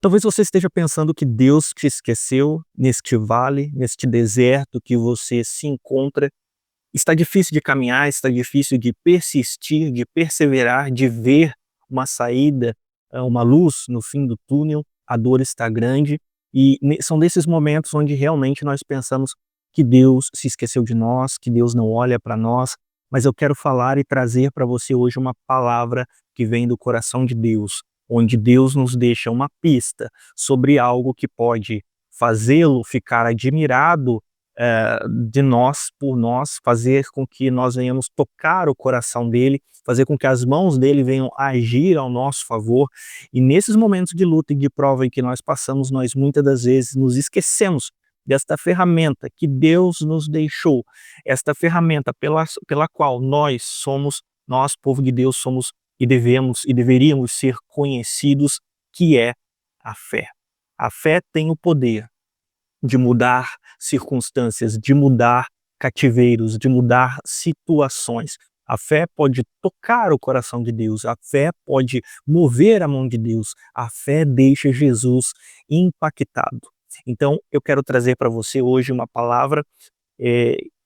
Talvez você esteja pensando que Deus te esqueceu neste vale, neste deserto que você se encontra. Está difícil de caminhar, está difícil de persistir, de perseverar, de ver uma saída, uma luz no fim do túnel. A dor está grande e são desses momentos onde realmente nós pensamos que Deus se esqueceu de nós, que Deus não olha para nós. Mas eu quero falar e trazer para você hoje uma palavra que vem do coração de Deus, onde Deus nos deixa uma pista sobre algo que pode fazê-lo ficar admirado de nós, por nós, fazer com que nós venhamos tocar o coração dele, fazer com que as mãos dele venham agir ao nosso favor. E nesses momentos de luta e de prova em que nós passamos, nós muitas das vezes nos esquecemos desta ferramenta que Deus nos deixou, esta ferramenta pela qual nós, povo de Deus, somos e devemos e deveríamos ser conhecidos, que é a fé. A fé tem o poder de mudar circunstâncias, de mudar cativeiros, de mudar situações. A fé pode tocar o coração de Deus, a fé pode mover a mão de Deus, a fé deixa Jesus impactado. Então, eu quero trazer para você hoje uma palavra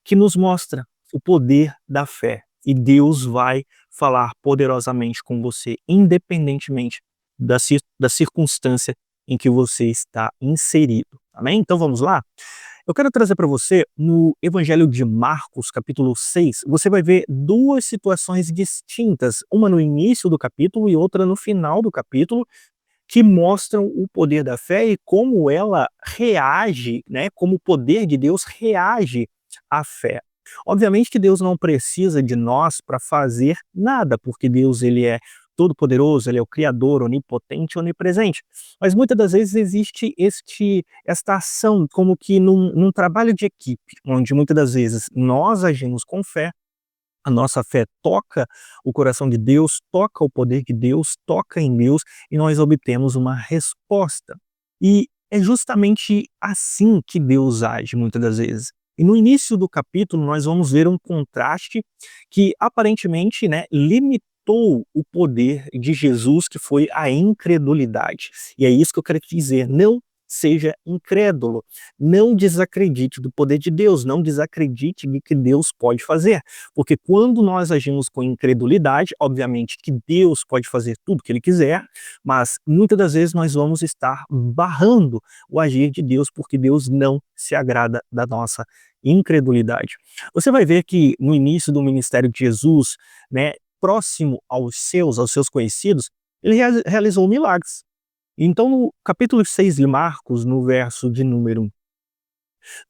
que nos mostra o poder da fé. E Deus vai falar poderosamente com você, independentemente da circunstância em que você está inserido. Amém? Então vamos lá? Eu quero trazer para você, no Evangelho de Marcos, capítulo 6, você vai ver duas situações distintas, uma no início do capítulo e outra no final do capítulo, que mostram o poder da fé e como ela reage, né, como o poder de Deus reage à fé. Obviamente que Deus não precisa de nós para fazer nada, porque Deus ele é todo-poderoso, ele é o Criador, onipotente, onipresente. Mas muitas das vezes existe esta ação como que num trabalho de equipe, onde muitas das vezes nós agimos com fé, a nossa fé toca o coração de Deus, toca o poder de Deus, toca em Deus e nós obtemos uma resposta. E é justamente assim que Deus age muitas das vezes. E no início do capítulo nós vamos ver um contraste que aparentemente, né, limitou o poder de Jesus, que foi a incredulidade. E é isso que eu quero te dizer, não seja incrédulo, não desacredite do poder de Deus, não desacredite de que Deus pode fazer. Porque quando nós agimos com incredulidade, obviamente que Deus pode fazer tudo o que Ele quiser, mas muitas das vezes nós vamos estar barrando o agir de Deus, porque Deus não se agrada da nossa incredulidade. Você vai ver que no início do ministério de Jesus, né, próximo aos seus conhecidos, Ele realizou milagres. Então, no capítulo 6 de Marcos, no verso de número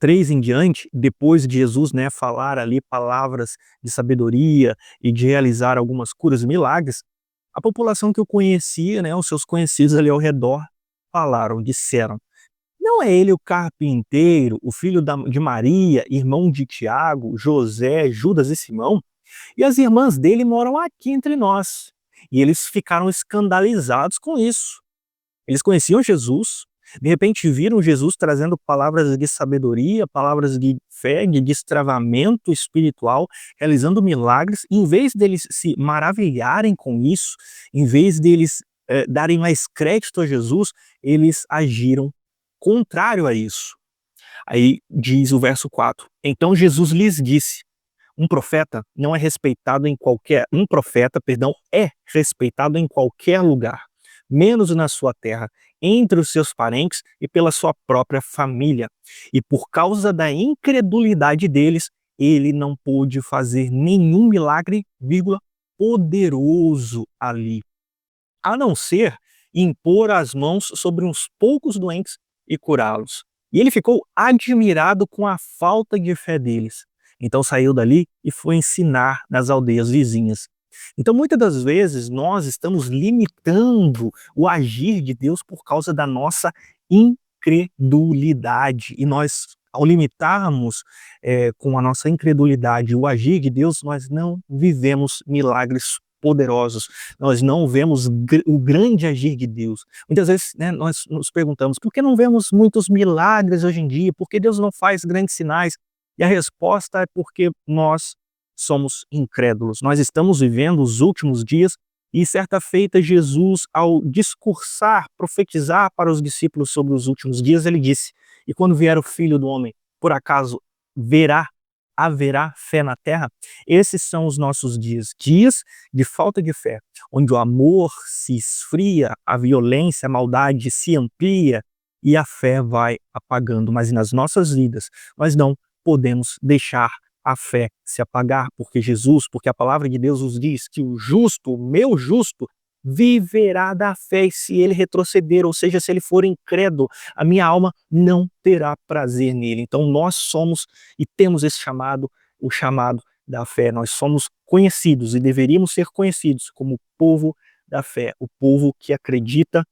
3 em diante, depois de Jesus, né, falar ali palavras de sabedoria e de realizar algumas curas e milagres, a população que o conhecia, né, os seus conhecidos ali ao redor, disseram: não é ele o carpinteiro, o filho de Maria, irmão de Tiago, José, Judas e Simão? E as irmãs dele moram aqui entre nós. E eles ficaram escandalizados com isso. Eles conheciam Jesus, de repente viram Jesus trazendo palavras de sabedoria, palavras de fé, de destravamento espiritual, realizando milagres, e em vez deles se maravilharem com isso, em vez deles darem mais crédito a Jesus, eles agiram contrário a isso. Aí diz o verso 4, então Jesus lhes disse, um profeta, perdão, é respeitado em qualquer lugar, menos na sua terra, entre os seus parentes e pela sua própria família. E por causa da incredulidade deles, ele não pôde fazer nenhum milagre, poderoso ali, a não ser impor as mãos sobre uns poucos doentes e curá-los. E ele ficou admirado com a falta de fé deles. Então saiu dali e foi ensinar nas aldeias vizinhas. Então muitas das vezes nós estamos limitando o agir de Deus por causa da nossa incredulidade. E nós, ao limitarmos com a nossa incredulidade o agir de Deus, nós não vivemos milagres poderosos, nós não vemos o grande agir de Deus. Muitas vezes, né, nós nos perguntamos, por que não vemos muitos milagres hoje em dia? Por que Deus não faz grandes sinais? E a resposta é porque nós somos incrédulos. Nós estamos vivendo os últimos dias E certa feita Jesus, ao discursar, profetizar para os discípulos sobre os últimos dias, ele disse: "E quando vier o Filho do homem, por acaso verá haverá fé na terra?" Esses são os nossos dias, dias de falta de fé, onde o amor se esfria, a violência, a maldade se amplia e a fé vai apagando. Mas nas nossas vidas, nós não podemos deixar a fé se apagar, porque a palavra de Deus nos diz que o justo, o meu justo, viverá da fé, e se ele retroceder, ou seja, se ele for incrédulo, a minha alma não terá prazer nele. Então nós somos e temos esse chamado, o chamado da fé. Nós somos conhecidos e deveríamos ser conhecidos como o povo da fé, o povo que acredita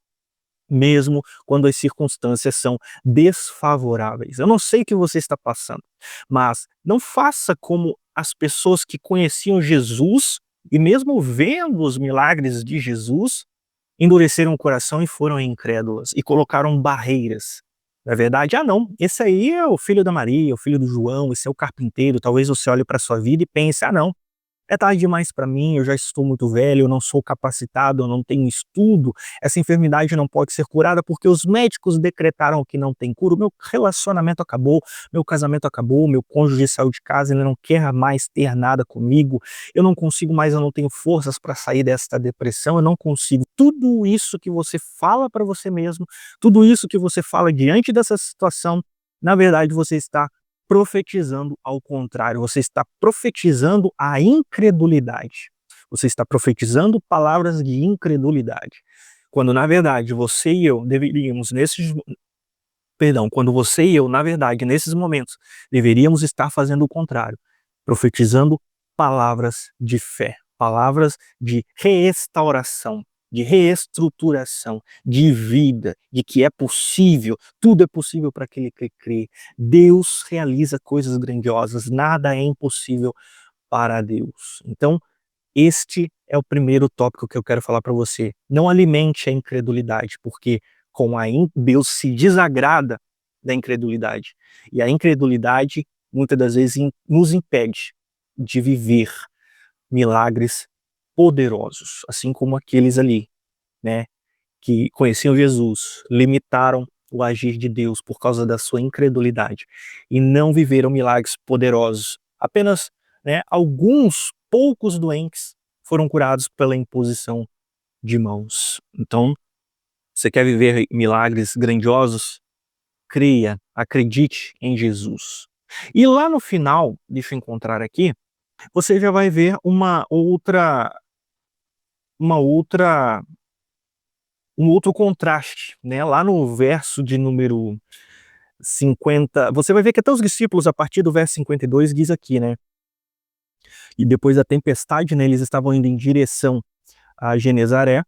mesmo quando as circunstâncias são desfavoráveis. Eu não sei o que você está passando, mas não faça como as pessoas que conheciam Jesus e mesmo vendo os milagres de Jesus, endureceram o coração e foram incrédulas e colocaram barreiras. Na verdade, não, esse aí é o filho da Maria, o filho do João, esse é o carpinteiro. Talvez você olhe para a sua vida e pense: não, é tarde demais para mim, eu já estou muito velho, eu não sou capacitado, eu não tenho estudo, essa enfermidade não pode ser curada porque os médicos decretaram que não tem cura, o meu relacionamento acabou, meu casamento acabou, meu cônjuge saiu de casa, ele não quer mais ter nada comigo, eu não consigo mais, eu não tenho forças para sair desta depressão, eu não consigo. Tudo isso que você fala para você mesmo, tudo isso que você fala diante dessa situação, na verdade você está profetizando ao contrário, você está profetizando a incredulidade. Você está profetizando palavras de incredulidade. Quando na verdade você e eu deveríamos quando você e eu, na verdade, nesses momentos, deveríamos estar fazendo o contrário, profetizando palavras de fé, palavras de restauração, de reestruturação, de vida, de que é possível, tudo é possível para aquele que crê. Deus realiza coisas grandiosas, nada é impossível para Deus. Então, este é o primeiro tópico que eu quero falar para você. Não alimente a incredulidade, porque Deus se desagrada da incredulidade. E a incredulidade, muitas das vezes, nos impede de viver milagres poderosos, assim como aqueles ali, né, que conheciam Jesus, limitaram o agir de Deus por causa da sua incredulidade e não viveram milagres poderosos. Apenas, né, alguns poucos doentes foram curados pela imposição de mãos. Então, você quer viver milagres grandiosos? Creia, acredite em Jesus. E lá no final, deixa eu encontrar aqui, você já vai ver uma outra um outro contraste, né? Lá no verso de número 50, você vai ver que até os discípulos, a partir do verso 52, diz aqui, né? E depois da tempestade, né, eles estavam indo em direção a Genezaré.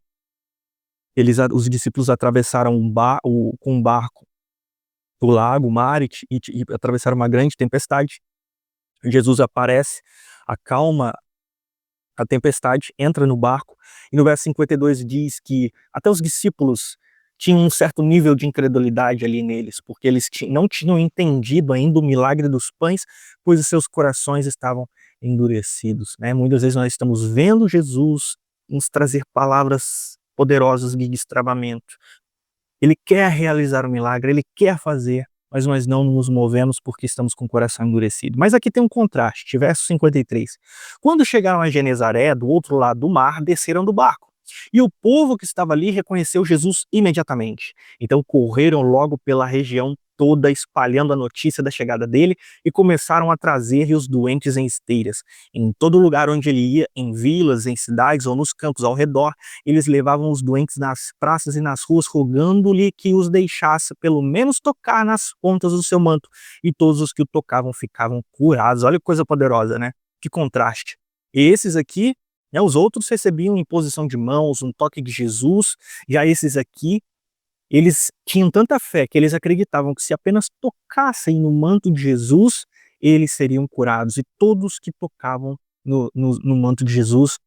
Os discípulos atravessaram com um barco o lago, o mar, e atravessaram uma grande tempestade. Jesus aparece, acalma a tempestade, entra no barco, e no verso 52 diz que até os discípulos tinham um certo nível de incredulidade ali neles, porque eles não tinham entendido ainda o milagre dos pães, pois os seus corações estavam endurecidos, né? Muitas vezes nós estamos vendo Jesus nos trazer palavras poderosas de destravamento. Ele quer realizar o milagre, ele quer fazer, mas nós não nos movemos porque estamos com o coração endurecido. Mas aqui tem um contraste, verso 53. Quando chegaram a Genezaré, do outro lado do mar, desceram do barco. E o povo que estava ali reconheceu Jesus imediatamente. Então correram logo pela região toda, espalhando a notícia da chegada dele, e começaram a trazer os doentes em esteiras. Em todo lugar onde ele ia, em vilas, em cidades ou nos campos ao redor, eles levavam os doentes nas praças e nas ruas, rogando-lhe que os deixasse pelo menos tocar nas pontas do seu manto, e todos os que o tocavam ficavam curados. Olha que coisa poderosa, né? Que contraste. Esses aqui, né, os outros recebiam imposição de mãos, um toque de Jesus, já esses aqui, eles tinham tanta fé que eles acreditavam que se apenas tocassem no manto de Jesus, eles seriam curados, e todos que tocavam no manto de Jesus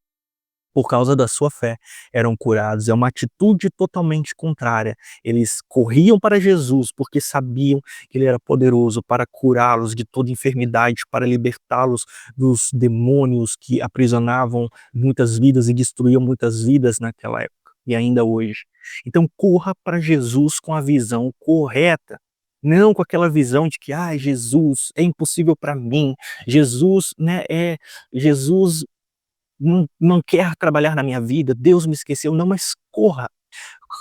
por causa da sua fé, eram curados. É uma atitude totalmente contrária. Eles corriam para Jesus porque sabiam que ele era poderoso para curá-los de toda enfermidade, para libertá-los dos demônios que aprisionavam muitas vidas e destruíam muitas vidas naquela época e ainda hoje. Então corra para Jesus com a visão correta. Não com aquela visão de que, Jesus é impossível para mim, Jesus, Jesus não quer trabalhar na minha vida, Deus me esqueceu. Não, mas corra,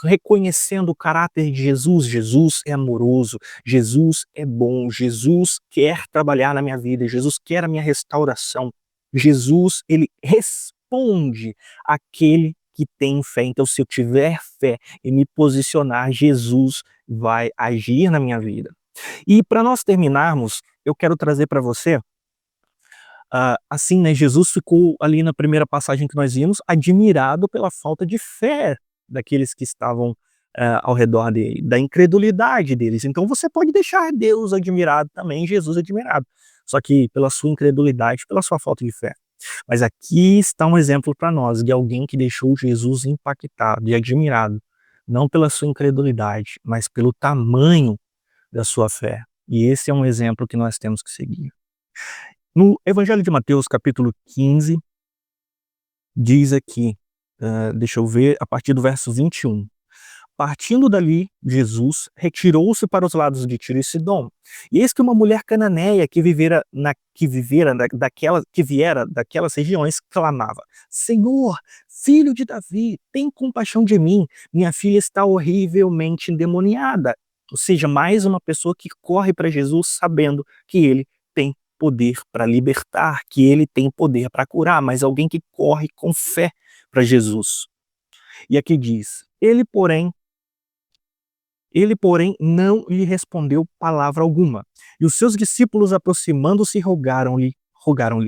reconhecendo o caráter de Jesus. Jesus é amoroso, Jesus é bom, Jesus quer trabalhar na minha vida, Jesus quer a minha restauração. Jesus, ele responde àquele que tem fé. Então, se eu tiver fé e me posicionar, Jesus vai agir na minha vida. E para nós terminarmos, eu quero trazer para você assim, né, Jesus ficou ali na primeira passagem que nós vimos, admirado pela falta de fé daqueles que estavam ao redor dele, da incredulidade deles. Então você pode deixar Deus admirado também, Jesus admirado, só que pela sua incredulidade, pela sua falta de fé. Mas aqui está um exemplo para nós de alguém que deixou Jesus impactado e admirado, não pela sua incredulidade, mas pelo tamanho da sua fé. E esse é um exemplo que nós temos que seguir. No Evangelho de Mateus, capítulo 15, diz aqui, deixa eu ver, a partir do verso 21. Partindo dali, Jesus retirou-se para os lados de Tiro e Sidom. E eis que uma mulher cananeia que viera daquelas regiões clamava: Senhor, filho de Davi, tem compaixão de mim, minha filha está horrivelmente endemoniada. Ou seja, mais uma pessoa que corre para Jesus sabendo que ele tem poder para libertar, que ele tem poder para curar, mas alguém que corre com fé para Jesus. E aqui diz: ele, porém, não lhe respondeu palavra alguma. E os seus discípulos, aproximando-se, rogaram-lhe,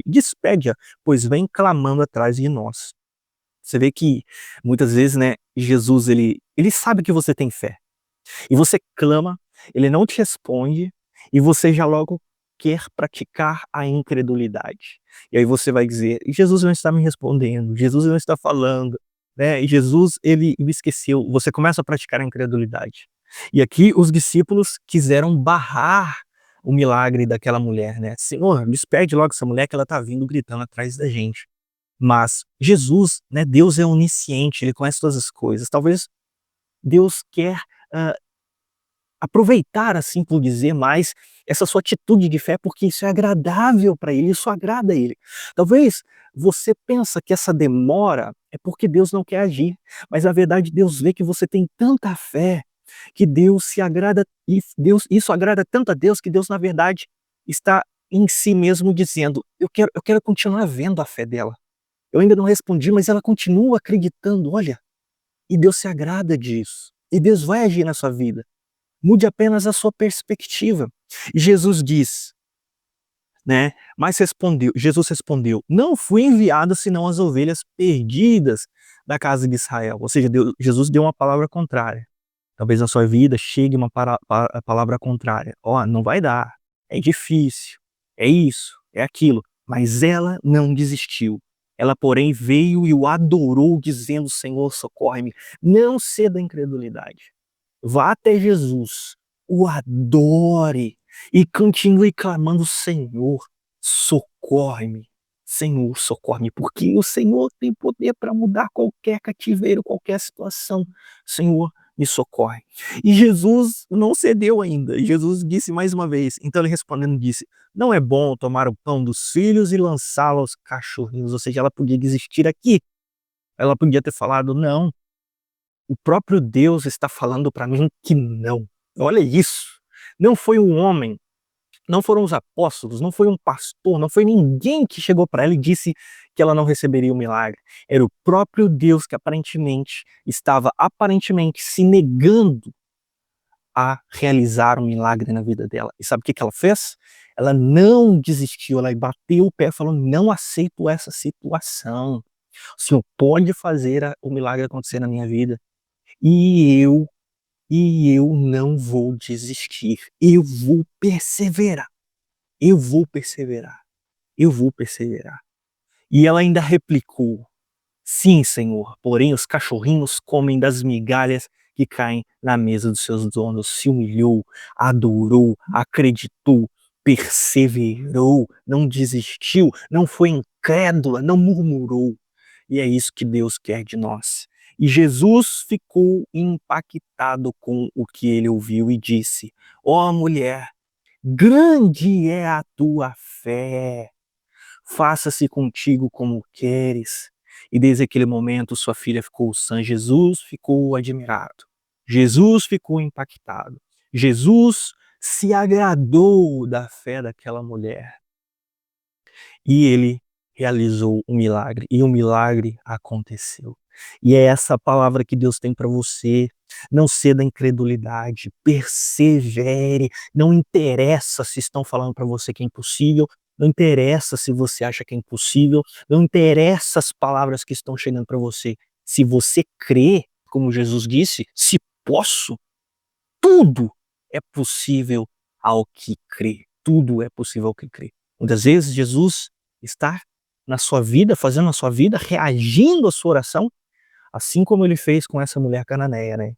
despede-a, pois vem clamando atrás de nós. Você vê que, muitas vezes, né, Jesus, ele sabe que você tem fé. E você clama, ele não te responde, e você já logo quer praticar a incredulidade. E aí você vai dizer: Jesus não está me respondendo, Jesus não está falando, né? E Jesus, ele me esqueceu. Você começa a praticar a incredulidade. E aqui os discípulos quiseram barrar o milagre daquela mulher, né? Senhor, despede logo essa mulher que ela está vindo gritando atrás da gente. Mas Jesus, né, Deus é onisciente, ele conhece todas as coisas. Talvez Deus quer aproveitar, assim por dizer, mais essa sua atitude de fé, porque isso é agradável para ele, isso agrada a ele. Talvez você pensa que essa demora é porque Deus não quer agir, mas na verdade Deus vê que você tem tanta fé que Deus se agrada, e isso agrada tanto a Deus que Deus na verdade está em si mesmo dizendo: eu quero continuar vendo a fé dela. Eu ainda não respondi, mas ela continua acreditando, olha. E Deus se agrada disso. E Deus vai agir na sua vida. Mude apenas a sua perspectiva. E Jesus diz, né? Jesus respondeu: não fui enviado senão as ovelhas perdidas da casa de Israel. Ou seja, Jesus deu uma palavra contrária. Talvez na sua vida chegue uma palavra contrária. Não vai dar. É difícil. É isso, é aquilo. Mas ela não desistiu. Ela, porém, veio e o adorou, dizendo: Senhor, socorre-me. Não ceda à incredulidade. Vá até Jesus, o adore e continue clamando: Senhor, socorre-me. Senhor, socorre-me, porque o Senhor tem poder para mudar qualquer cativeiro, qualquer situação. Senhor, me socorre. E Jesus não cedeu ainda. Jesus disse mais uma vez. Então ele respondendo disse: não é bom tomar o pão dos filhos e lançá-lo aos cachorrinhos. Ou seja, ela podia desistir aqui. Ela podia ter falado: não, o próprio Deus está falando para mim que não. Olha isso. Não foi um homem, não foram os apóstolos, não foi um pastor, não foi ninguém que chegou para ela e disse que ela não receberia o milagre. Era o próprio Deus que estava se negando a realizar um milagre na vida dela. E sabe o que ela fez? Ela não desistiu, ela bateu o pé e falou: não aceito essa situação. O Senhor pode fazer o milagre acontecer na minha vida. E eu não vou desistir. Eu vou perseverar. Eu vou perseverar. Eu vou perseverar. E ela ainda replicou: Sim, Senhor, porém os cachorrinhos comem das migalhas que caem na mesa dos seus donos. Se humilhou, adorou, acreditou, perseverou, não desistiu, não foi incrédula, não murmurou. E é isso que Deus quer de nós. E Jesus ficou impactado com o que ele ouviu e disse: Ó mulher, grande é a tua fé, faça-se contigo como queres. E desde aquele momento sua filha ficou sã. Jesus ficou admirado. Jesus ficou impactado. Jesus se agradou da fé daquela mulher. E ele realizou um milagre. E o milagre aconteceu. E é essa palavra que Deus tem para você. Não ceda à incredulidade, persevere. Não interessa se estão falando para você que é impossível, não interessa se você acha que é impossível, não interessa as palavras que estão chegando para você. Se você crê, como Jesus disse, se posso, tudo é possível ao que crê. Tudo é possível ao que crê. Muitas vezes Jesus está na sua vida, fazendo a sua vida, reagindo à sua oração, assim como ele fez com essa mulher cananeia, né?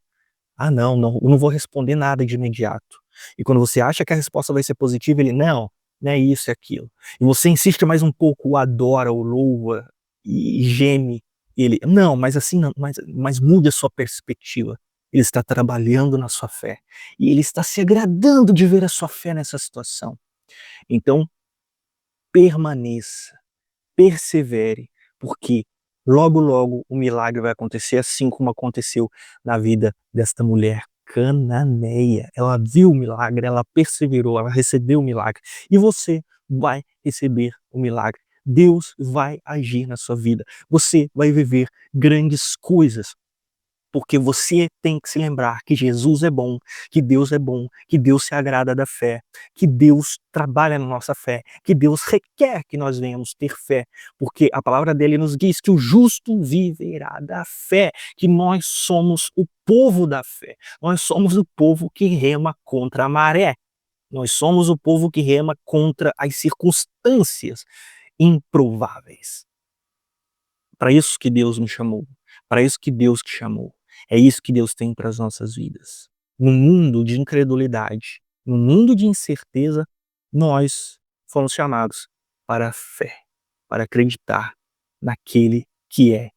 Ah, não, eu não vou responder nada de imediato. E quando você acha que a resposta vai ser positiva, ele, não é isso, é aquilo. E você insiste mais um pouco, o adora, o louva, e geme. E ele, não, mas assim não, mas mude a sua perspectiva. Ele está trabalhando na sua fé. E ele está se agradando de ver a sua fé nessa situação. Então, permaneça, persevere, porque logo, logo o milagre vai acontecer, assim como aconteceu na vida desta mulher cananeia. Ela viu o milagre, ela perseverou, ela recebeu o milagre. E você vai receber o milagre. Deus vai agir na sua vida. Você vai viver grandes coisas. Porque você tem que se lembrar que Jesus é bom, que Deus se agrada da fé, que Deus trabalha na nossa fé, que Deus requer que nós venhamos ter fé, porque a palavra dele nos diz que o justo viverá da fé, que nós somos o povo da fé, nós somos o povo que rema contra a maré, nós somos o povo que rema contra as circunstâncias improváveis. Para isso que Deus nos chamou, para isso que Deus te chamou. É isso que Deus tem para as nossas vidas. No mundo de incredulidade, no mundo de incerteza, nós fomos chamados para a fé, para acreditar naquele que é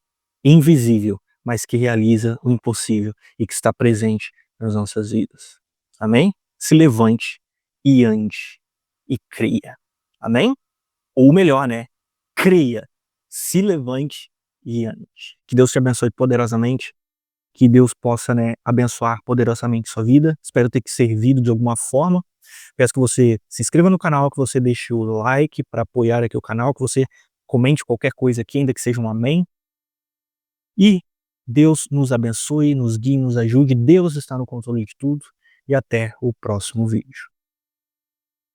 invisível, mas que realiza o impossível e que está presente nas nossas vidas. Amém? Se levante e ande e creia. Amém? Ou melhor, né? Creia, se levante e ande. Que Deus te abençoe poderosamente, que Deus possa, né, abençoar poderosamente sua vida. Espero ter te servido de alguma forma. Peço que você se inscreva no canal, que você deixe o like para apoiar aqui o canal, que você comente qualquer coisa aqui, ainda que seja um amém. E Deus nos abençoe, nos guie, nos ajude. Deus está no controle de tudo. E até o próximo vídeo.